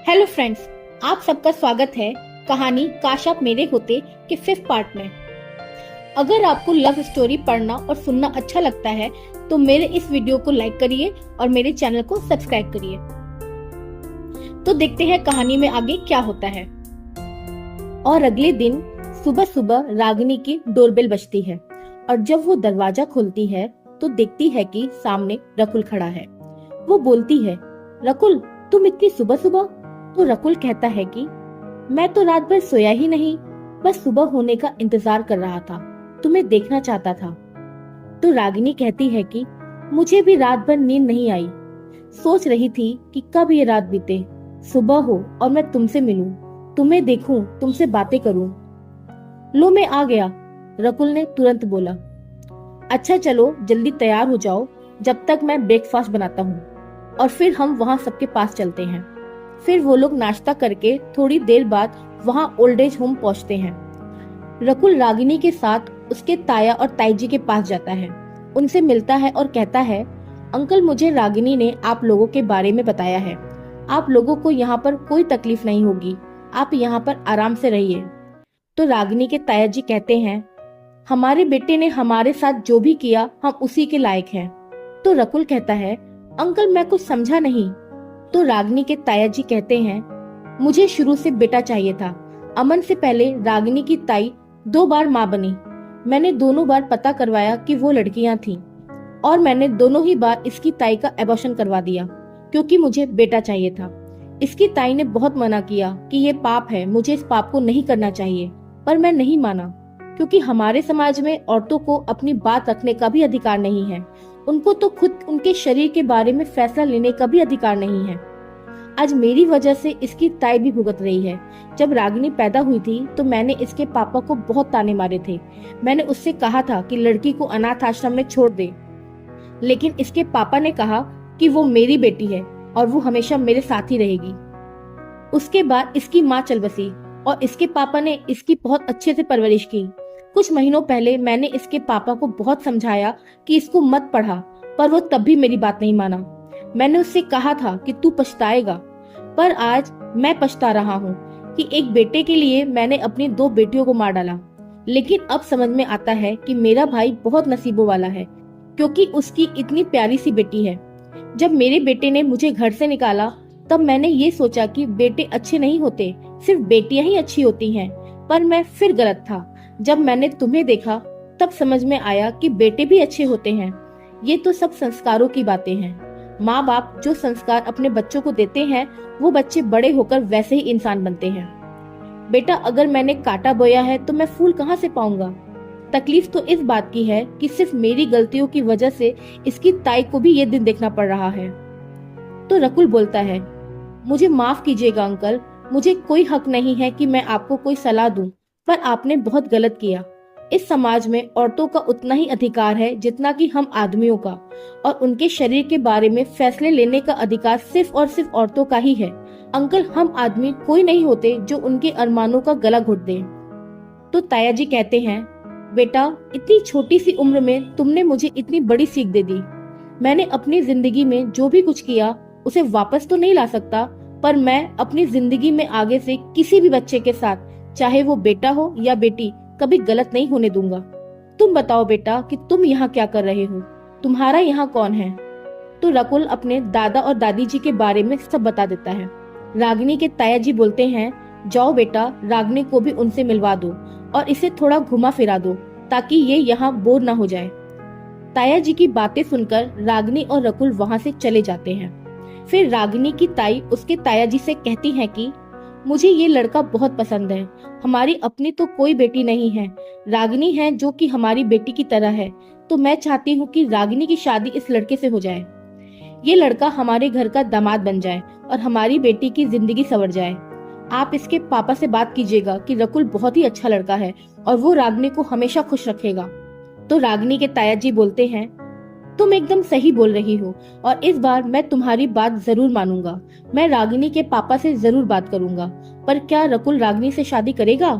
Hello friends, आप सबका स्वागत है कहानी काश आप मेरे होते के 5th पार्ट में। अगर आपको लव स्टोरी पढ़ना और सुनना अच्छा लगता है तो मेरे इस वीडियो को लाइक करिए और मेरे चैनल को सब्सक्राइब करिए। तो देखते हैं कहानी में आगे क्या होता है। और अगले दिन सुबह सुबह रागिनी की डोरबेल बजती है और जब वो दरवाजा खोलती है तो देखती है कि सामने रकुल खड़ा है। वो बोलती है, रकुल तुम इतनी सुबह सुबह? तो रकुल कहता है कि मैं तो रात भर सोया ही नहीं, बस सुबह होने का इंतजार कर रहा था, तुम्हें देखना चाहता था। तो रागिनी कहती है कि मुझे भी रात भर नींद नहीं आई, सोच रही थी कि कब ये रात बीते, सुबह हो और मैं तुमसे मिलूं, तुम्हें देखूं, तुमसे बातें करूं। लो मैं आ गया, रकुल ने तुरंत बोला। अच्छा चलो जल्दी तैयार हो जाओ, जब तक मैं ब्रेकफास्ट बनाता हूँ और फिर हम वहाँ सबके पास चलते हैं। फिर वो लोग नाश्ता करके थोड़ी देर बाद वहाँ ओल्ड एज होम पहुँचते हैं। रकुल रागिनी के साथ उसके ताया और ताई जी के पास जाता है, उनसे मिलता है और कहता है, अंकल मुझे रागिनी ने आप लोगों के बारे में बताया है, आप लोगों को यहाँ पर कोई तकलीफ नहीं होगी, आप यहाँ पर आराम से रहिए। तो रागिनी के ताया जी कहते हैं, हमारे बेटे ने हमारे साथ जो भी किया हम उसी के लायक हैं। तो रकुल कहता है, अंकल मैं कुछ समझा नहीं। तो रागिनी के ताया जी कहते हैं, मुझे शुरू से बेटा चाहिए था। अमन से पहले रागिनी की ताई 2 बार माँ बनी, मैंने दोनों बार पता करवाया कि वो लड़कियां थीं और मैंने दोनों ही बार इसकी ताई का एबॉर्शन करवा दिया क्योंकि मुझे बेटा चाहिए था। इसकी ताई ने बहुत मना किया कि ये पाप है, मुझे इस पाप को नहीं करना चाहिए, पर मैं नहीं माना क्योंकि हमारे समाज में औरतों को अपनी बात रखने का भी अधिकार नहीं है, उनको तो खुद उनके शरीर के बारे में फैसला लेने का भी अधिकार नहीं है। आज मेरी वजह से इसकी ताई भी भुगत रही है। जब रागिनी पैदा हुई थी तो मैंने इसके पापा को बहुत ताने मारे थे, मैंने उससे कहा था कि लड़की को अनाथ आश्रम में छोड़ दे, लेकिन इसके पापा ने कहा कि वो मेरी बेटी है और वो हमेशा मेरे साथ ही रहेगी। उसके बाद इसकी माँ चल बसी और इसके पापा ने इसकी बहुत अच्छे से परवरिश की। कुछ महीनों पहले मैंने इसके पापा को बहुत समझाया कि इसको मत पढ़ा, पर वो तब भी मेरी बात नहीं माना। मैंने उससे कहा था कि तू पछताएगा, पर आज मैं पछता रहा हूँ कि एक बेटे के लिए मैंने अपनी 2 बेटियों को मार डाला। लेकिन अब समझ में आता है कि मेरा भाई बहुत नसीबों वाला है क्योंकि उसकी इतनी प्यारी सी बेटी है। जब मेरे बेटे ने मुझे घर से निकाला तब मैंने ये सोचा कि बेटे अच्छे नहीं होते, सिर्फ बेटियां ही अच्छी होती हैं, पर मैं फिर गलत था। जब मैंने तुम्हें देखा तब समझ में आया कि बेटे भी अच्छे होते हैं। ये तो सब संस्कारों की बातें हैं। माँ बाप जो संस्कार अपने बच्चों को देते हैं वो बच्चे बड़े होकर वैसे ही इंसान बनते हैं। बेटा अगर मैंने कांटा बोया है तो मैं फूल कहाँ से पाऊंगा। तकलीफ तो इस बात की है कि सिर्फ मेरी गलतियों की वजह से इसकी ताई को भी ये दिन देखना पड़ रहा है। तो रकुल बोलता है, मुझे माफ कीजिएगा अंकल, मुझे कोई हक नहीं है कि मैं आपको कोई सलाह दूं, पर आपने बहुत गलत किया। इस समाज में औरतों का उतना ही अधिकार है जितना कि हम आदमियों का, और उनके शरीर के बारे में फैसले लेने का अधिकार सिर्फ और सिर्फ औरतों का ही है। अंकल हम आदमी कोई नहीं होते जो उनके अरमानों का गला घोट दे। तो ताया जी कहते हैं, बेटा इतनी छोटी सी उम्र में तुमने मुझे इतनी बड़ी सीख दे दी। मैंने अपनी जिंदगी में जो भी कुछ किया उसे वापस तो नहीं ला सकता, पर मैं अपनी जिंदगी में आगे से किसी भी बच्चे के साथ, चाहे वो बेटा हो या बेटी, कभी गलत नहीं होने दूंगा। तुम बताओ बेटा कि तुम यहाँ क्या कर रहे हो, तुम्हारा यहाँ कौन है। तो रकुल अपने दादा और दादी जी के बारे में सब बता देता है। रागिनी के ताया जी बोलते हैं, जाओ बेटा रागिनी को भी उनसे मिलवा दो और इसे थोड़ा घुमा फिरा दो ताकि ये यहाँ बोर ना हो जाए। ताया जी की बातें सुनकर रागिनी और रकुल वहाँ से चले जाते हैं। फिर रागिनी की ताई उसके ताया जी से कहती है कि मुझे ये लड़का बहुत पसंद है, हमारी अपनी तो कोई बेटी नहीं है, रागिनी है जो कि हमारी बेटी की तरह है, तो मैं चाहती हूँ कि रागिनी की शादी इस लड़के से हो जाए। ये लड़का हमारे घर का दामाद बन जाए और हमारी बेटी की जिंदगी संवर जाए। आप इसके पापा से बात कीजिएगा कि रकुल बहुत ही अच्छा लड़का है और वो रागिनी को हमेशा खुश रखेगा। तो रागिनी के ताया जी बोलते हैं, तुम एकदम सही बोल रही हो और इस बार मैं तुम्हारी बात जरूर मानूंगा। मैं रागिनी के पापा से जरूर बात करूंगा, पर क्या रकुल रागिनी से शादी करेगा?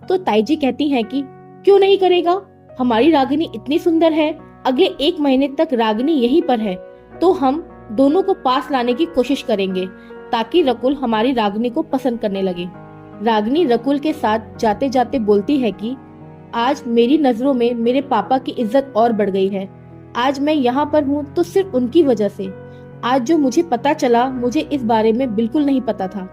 तो ताई जी कहती हैं कि क्यों नहीं करेगा, हमारी रागिनी इतनी सुंदर है, अगले 1 महीने तक रागिनी यहीं पर है, तो हम दोनों को पास लाने की कोशिश करेंगे। ताकि रकुल हमारी रागिनी को पसंद करने लगे। रागिनी रकुल के साथ जाते जाते बोलती है कि आज मेरी नजरों में मेरे पापा की इज्जत और बढ़ गई है। आज मैं यहाँ पर हूँ तो सिर्फ उनकी वजह से। आज जो मुझे पता चला, मुझे इस बारे में बिल्कुल नहीं पता था।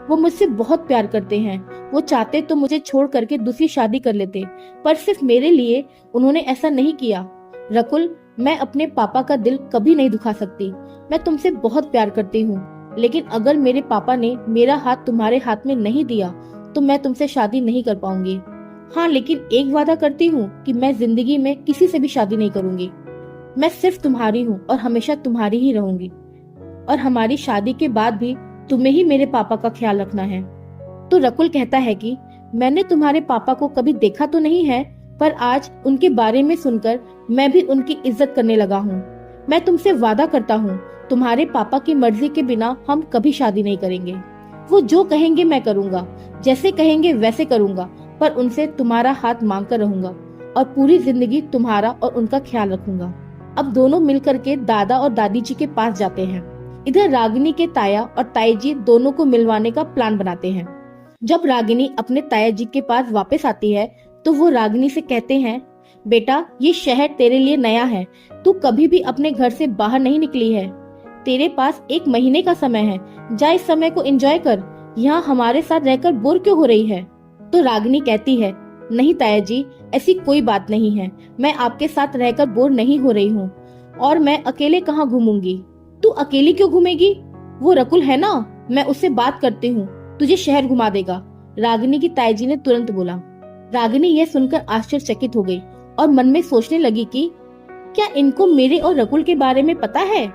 वो मुझसे बहुत प्यार करते हैं। वो चाहते तो मुझे छोड़ करके दूसरी शादी कर लेते, पर सिर्फ मेरे लिए उन्होंने ऐसा नहीं किया। रकुल, मैं अपने पापा का दिल कभी नहीं दुखा सकती। मैं तुमसे बहुत प्यार करती हूँ, लेकिन अगर मेरे पापा ने मेरा हाथ तुम्हारे हाथ में नहीं दिया तो मैं तुमसे शादी नहीं कर पाऊंगी। हाँ, लेकिन एक वादा करती हूँ कि मैं जिंदगी में किसी से भी शादी नहीं करूंगी। मैं सिर्फ तुम्हारी हूँ और हमेशा तुम्हारी ही रहूंगी, और हमारी शादी के बाद भी तुम्हें ही मेरे पापा का ख्याल रखना है। तो रकुल कहता है कि मैंने तुम्हारे पापा को कभी देखा तो नहीं है, पर आज उनके बारे में सुनकर मैं भी उनकी इज्जत करने लगा हूँ। मैं तुमसे वादा करता हूँ, तुम्हारे पापा की मर्जी के बिना हम कभी शादी नहीं करेंगे। वो जो कहेंगे मैं करूँगा, जैसे कहेंगे वैसे करूँगा, पर उनसे तुम्हारा हाथ मांग कर रहूंगा और पूरी जिंदगी तुम्हारा और उनका ख्याल रखूंगा। अब दोनों मिलकर के दादा और दादी जी के पास जाते हैं। इधर रागिनी के ताया और ताई जी दोनों को मिलवाने का प्लान बनाते हैं। जब रागिनी अपने ताया जी के पास वापस आती है तो वो रागिनी से कहते हैं, बेटा ये शहर तेरे लिए नया है, तू कभी भी अपने घर से बाहर नहीं निकली है। तेरे पास 1 महीने का समय है, जा इस समय को एंजॉय कर। यहाँ हमारे साथ रहकर बोर क्यों हो रही है? तो रागिनी कहती है, नहीं ताया जी, ऐसी कोई बात नहीं है। मैं आपके साथ रहकर बोर नहीं हो रही हूँ, और मैं अकेले कहाँ घूमूंगी। तू अकेली क्यों घूमेगी? वो रकुल है ना, मैं उससे बात करती हूँ, तुझे शहर घुमा देगा। रागिनी की ताई जी ने तुरंत बोला। रागिनी यह सुनकर आश्चर्यचकित हो गई और मन में सोचने लगी कि क्या इनको मेरे और रकुल के बारे में पता है,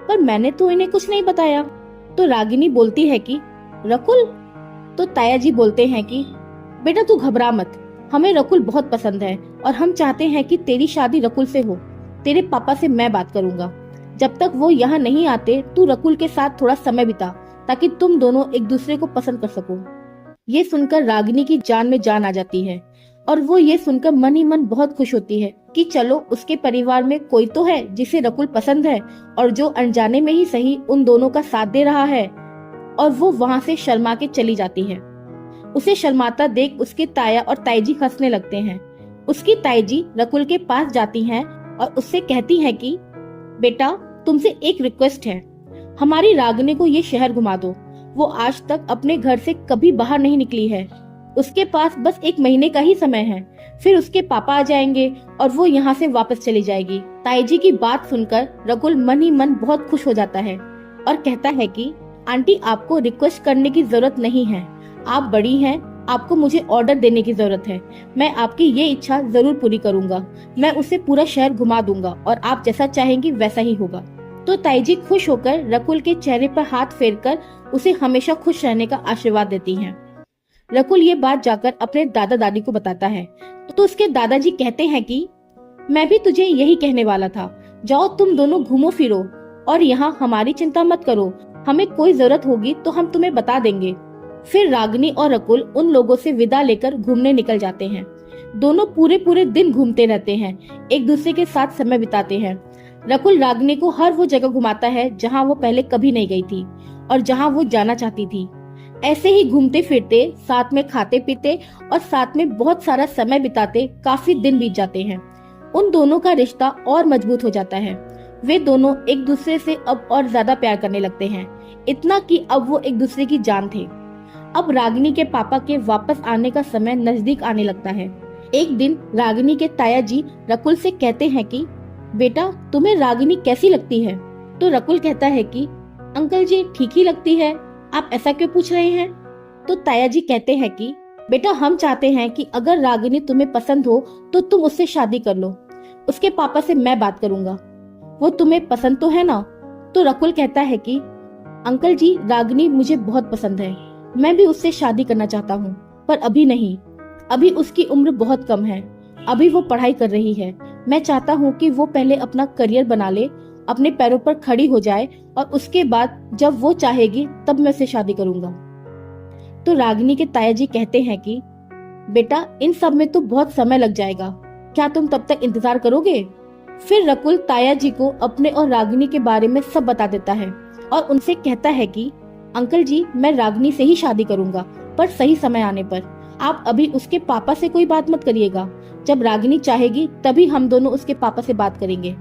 पर मैंने तो इन्हें कुछ नहीं बताया। तो रागिनी बोलती है कि रकुल। तो ताया जी बोलते हैं कि बेटा तू घबरा मत, हमें रकुल बहुत पसंद है और हम चाहते हैं कि तेरी शादी रकुल से हो। तेरे पापा से मैं बात करूंगा। जब तक वो यहाँ नहीं आते तू रकुल के साथ थोड़ा समय बिता, ताकि तुम दोनों एक दूसरे को पसंद कर सको। ये सुनकर रागिनी की जान में जान आ जाती है और वो ये सुनकर मन ही मन बहुत खुश होती है कि चलो उसके परिवार में कोई तो है जिसे रकुल पसंद है और जो अनजाने में ही सही उन दोनों का साथ दे रहा है। और वो वहाँ से शर्मा के चली जाती है। उसे शर्माता देख उसके ताया और ताई जी हंसने लगते हैं। उसकी ताई जी रकुल के पास जाती हैं और उससे कहती हैं कि बेटा तुमसे एक रिक्वेस्ट है, हमारी रागिनी को ये शहर घुमा दो। वो आज तक अपने घर से कभी बाहर नहीं निकली है। उसके पास बस 1 महीने का ही समय है, फिर उसके पापा आ जाएंगे और वो यहाँ से वापस चली जाएगी। ताई जी की बात सुनकर रकुल मन ही मन बहुत खुश हो जाता है और कहता है कि आंटी आपको रिक्वेस्ट करने की जरूरत नहीं है, आप बड़ी हैं, आपको मुझे ऑर्डर देने की जरूरत है। मैं आपकी ये इच्छा जरूर पूरी करूंगा। मैं उसे पूरा शहर घुमा दूंगा और आप जैसा चाहेंगी वैसा ही होगा। तो ताई जी खुश होकर रकुल के चेहरे पर हाथ फेरकर उसे हमेशा खुश रहने का आशीर्वाद देती हैं। रकुल ये बात जाकर अपने दादा दादी को बताता है तो उसके दादाजी कहते हैं कि मैं भी तुझे यही कहने वाला था, जाओ तुम दोनों घूमो फिरो और यहाँ हमारी चिंता मत करो, हमें कोई जरूरत होगी तो हम तुम्हें बता देंगे। फिर रागिनी और रकुल उन लोगों से विदा लेकर घूमने निकल जाते हैं। दोनों पूरे दिन घूमते रहते हैं, एक दूसरे के साथ समय बिताते हैं। रकुल रागिनी को हर वो जगह घुमाता है जहाँ वो पहले कभी नहीं गई थी और जहाँ वो जाना चाहती थी। ऐसे ही घूमते फिरते, साथ में खाते पीते और साथ में बहुत सारा समय बिताते काफी दिन बीत जाते हैं। उन दोनों का रिश्ता और मजबूत हो जाता है। वे दोनों एक दूसरे से अब और ज्यादा प्यार करने लगते हैं, इतना कि अब वो एक दूसरे की जान थे। अब रागिनी के पापा के वापस आने का समय नजदीक आने लगता है। एक दिन रागिनी के ताया जी रकुल से कहते हैं कि बेटा तुम्हें रागिनी कैसी लगती है? तो रकुल कहता है कि अंकल जी ठीक ही लगती है, आप ऐसा क्यों पूछ रहे हैं? तो ताया जी कहते हैं कि बेटा हम चाहते हैं कि अगर रागिनी तुम्हें पसंद हो तो तुम उससे शादी कर लो। उसके पापा से मैं बात करूंगा, वो तुम्हें पसंद तो है ना? तो रकुल कहता है कि अंकल जी रागिनी मुझे बहुत पसंद है, मैं भी उससे शादी करना चाहता हूँ, पर अभी नहीं, अभी उसकी उम्र बहुत कम है, अभी वो पढ़ाई कर रही है। मैं चाहता हूँ कि वो पहले अपना करियर बना ले, अपने पैरों पर खड़ी हो जाए और उसके बाद जब वो चाहेगी तब मैं उससे शादी करूंगा। तो रागिनी के ताया जी कहते हैं कि बेटा इन सब में तो बहुत समय लग जाएगा, क्या तुम तब तक इंतजार करोगे? फिर रकुल ताया जी को अपने और रागिनी के बारे में सब बता देता है और उनसे कहता है कि अंकल जी, मैं रागिनी से ही शादी करूंगा, पर सही समय आने पर। आप अभी उसके पापा से कोई बात मत करिएगा। जब रागिनी चाहेगी तभी हम दोनों उसके पापा से बात करेंगे।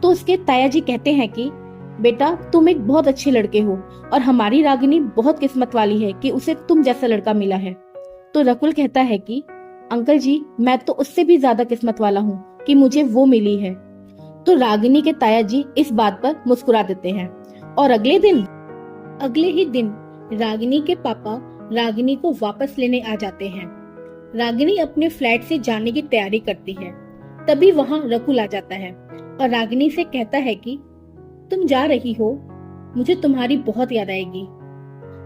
तो उसके ताया जी कहते हैं कि बेटा, तुम एक बहुत अच्छे लड़के हो और हमारी रागिनी बहुत किस्मत वाली है कि उसे तुम जैसा लड़का मिला है। तो रकुल कहता है कि अंकल जी, मैं तो उससे भी ज्यादा किस्मत वाला हूँ कि मुझे वो मिली है। तो रागिनी के ताया जी इस बात पर मुस्कुरा देते हैं। और अगले ही दिन रागिनी के पापा रागिनी को वापस लेने आ जाते हैं। रागिनी अपने फ्लैट से जाने की तैयारी करती है। तभी वहाँ रकुल आ जाता है और रागिनी से कहता है कि तुम जा रही हो, मुझे तुम्हारी बहुत याद आएगी।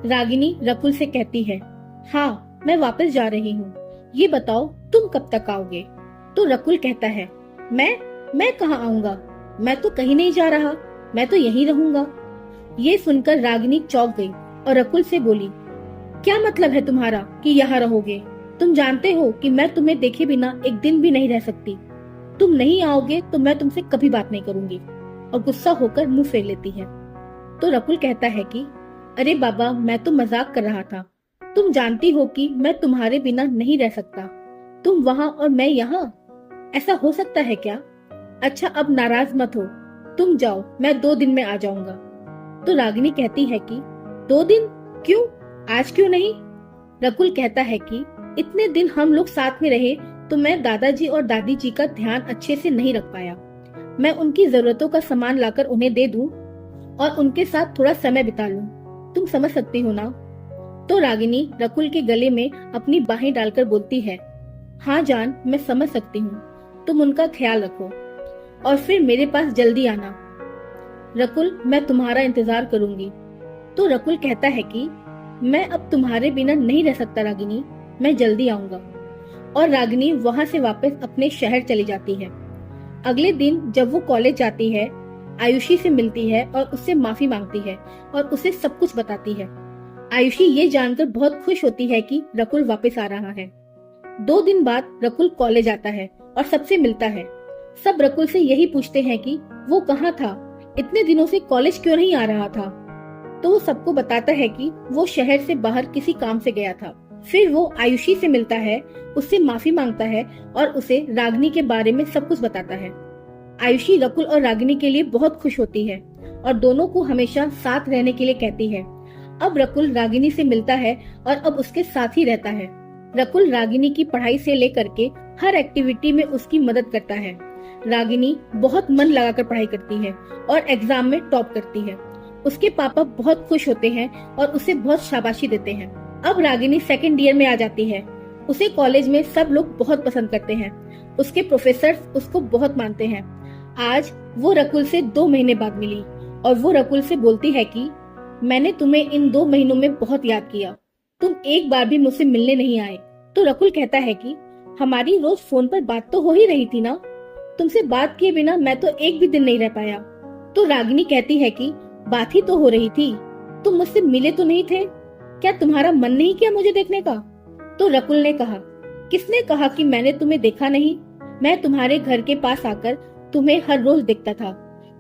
रागिनी रकुल से कहती है, हाँ, मैं वापस जा रही हूँ। ये बताओ तुम कब तक आओगे? तो रकुल कहता है, मैं कहाँ आऊंगा? मैं तो कहीं नहीं जा रहा, मैं तो यहीं रहूंगा। ये सुनकर रागिनी चौंक गई और रकुल से बोली, क्या मतलब है तुम्हारा कि यहाँ रहोगे? तुम जानते हो कि मैं तुम्हें देखे बिना एक दिन भी नहीं रह सकती। तुम नहीं आओगे तो मैं तुमसे कभी बात नहीं करूंगी। और गुस्सा होकर मुंह फेर लेती है। तो रकुल कहता है कि अरे बाबा, मैं तो मजाक कर रहा था। तुम जानती हो कि मैं तुम्हारे बिना नहीं रह सकता। तुम वहाँ और मैं यहाँ, ऐसा हो सकता है क्या? अच्छा, अब नाराज मत हो, तुम जाओ, मैं 2 दिन में आ जाऊंगा। तो रागिनी कहती है कि 2 दिन? क्यों? आज क्यों नहीं? रकुल कहता है कि इतने दिन हम लोग साथ में रहे तो मैं दादाजी और दादी जी का ध्यान अच्छे से नहीं रख पाया। मैं उनकी जरूरतों का सामान लाकर उन्हें दे दूं और उनके साथ थोड़ा समय बिता लूं। तुम समझ सकती हो ना? तो रागिनी रकुल के गले में अपनी बाहें डालकर बोलती है, हाँ जान, मैं समझ सकती हूँ। तुम उनका ख्याल रखो और फिर मेरे पास जल्दी आना। रकुल, मैं तुम्हारा इंतजार करूंगी। तो रकुल कहता है कि मैं अब तुम्हारे बिना नहीं रह सकता रागिनी, मैं जल्दी आऊंगा। और रागिनी वहाँ से वापस अपने शहर चली जाती है। अगले दिन जब वो कॉलेज जाती है, आयुषी से मिलती है और उससे माफी मांगती है और उसे सब कुछ बताती है। आयुषी ये जानकर बहुत खुश होती है कि रकुल वापस आ रहा है। 2 दिन बाद रकुल कॉलेज आता है और सबसे मिलता है। सब रकुल से यही पूछते हैं कि वो कहाँ था, इतने दिनों से कॉलेज क्यों नहीं आ रहा था। तो वो सबको बताता है कि वो शहर से बाहर किसी काम से गया था। फिर वो आयुषी से मिलता है, उससे माफी मांगता है और उसे रागिनी के बारे में सब कुछ बताता है। आयुषी रकुल और रागिनी के लिए बहुत खुश होती है और दोनों को हमेशा साथ रहने के लिए कहती है। अब रकुल रागिनी से मिलता है और अब उसके साथ ही रहता है। रकुल रागिनी की पढ़ाई से लेकर के हर एक्टिविटी में उसकी मदद करता है। रागिनी बहुत मन लगाकर पढ़ाई करती है और एग्जाम में टॉप करती है। उसके पापा बहुत खुश होते हैं और उसे बहुत शाबाशी देते हैं। अब रागिनी 2nd ईयर में आ जाती है। उसे कॉलेज में सब लोग बहुत पसंद करते हैं। उसके प्रोफेसर उसको बहुत मानते हैं। आज वो रकुल से 2 महीने बाद मिली और वो रकुल से बोलती है कि मैंने तुम्हें इन 2 महीनों में बहुत याद किया, तुम एक बार भी मुझसे मिलने नहीं आए। तो रकुल कहता है कि हमारी रोज फोन पर बात तो हो ही रही थी ना, तुमसे बात किए बिना मैं तो एक भी दिन नहीं रह पाया। तो रागिनी कहती है कि बात ही तो हो रही थी, तुम मुझसे मिले तो नहीं थे, क्या तुम्हारा मन नहीं किया मुझे देखने का? तो रकुल ने कहा, किसने कहा कि मैंने तुम्हें देखा नहीं? मैं तुम्हारे घर के पास आकर तुम्हें हर रोज देखता था।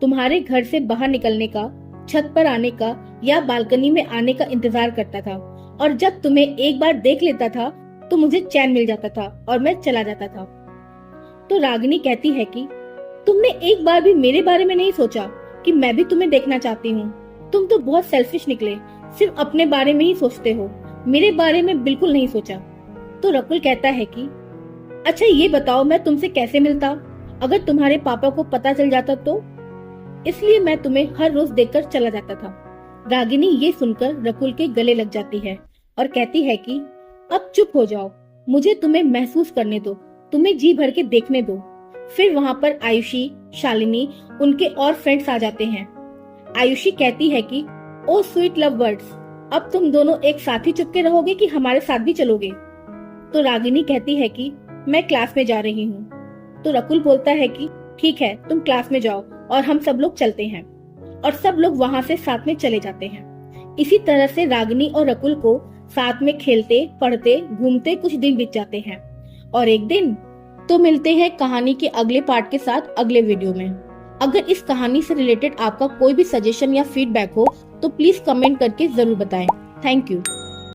तुम्हारे घर से बाहर निकलने का, छत पर आने का या बालकनी में आने का इंतजार करता था और जब तुम्हें एक बार देख लेता था तो मुझे चैन मिल जाता था और मैं चला जाता था। तो रागिनी कहती है कि तुमने एक बार भी मेरे बारे में नहीं सोचा कि मैं भी तुम्हें देखना चाहती हूँ। तुम तो बहुत सेल्फिश निकले, सिर्फ अपने बारे में ही सोचते हो, मेरे बारे में बिल्कुल नहीं सोचा। तो रकुल कहता है कि अच्छा ये बताओ, मैं तुमसे कैसे मिलता? अगर तुम्हारे पापा को पता चल जाता तो? इसलिए मैं तुम्हें हर रोज देखकर चला जाता था। रागिनी ये सुनकर रकुल के गले लग जाती है और कहती है कि अब चुप हो जाओ, मुझे तुम्हें महसूस करने दो, तुम्हें जी भर के देखने दो। फिर वहाँ पर आयुषी, शालिनी, उनके और फ्रेंड्स आ जाते हैं। आयुषी कहती है कि ओ स्वीट लव बर्ड्स, अब तुम दोनों एक साथ ही चुपके रहोगे कि हमारे साथ भी चलोगे? तो रागिनी कहती है कि मैं क्लास में जा रही हूँ। तो रकुल बोलता है कि ठीक है, तुम क्लास में जाओ और हम सब लोग चलते हैं। और सब लोग वहाँ से साथ में चले जाते हैं। इसी तरह से रागिनी और रकुल को साथ में खेलते, पढ़ते, घूमते कुछ दिन बीत जाते हैं। और एक दिन तो मिलते हैं कहानी के अगले पार्ट के साथ अगले वीडियो में। अगर इस कहानी से रिलेटेड आपका कोई भी सजेशन या फीडबैक हो तो प्लीज कमेंट करके जरूर बताएं। Thank you.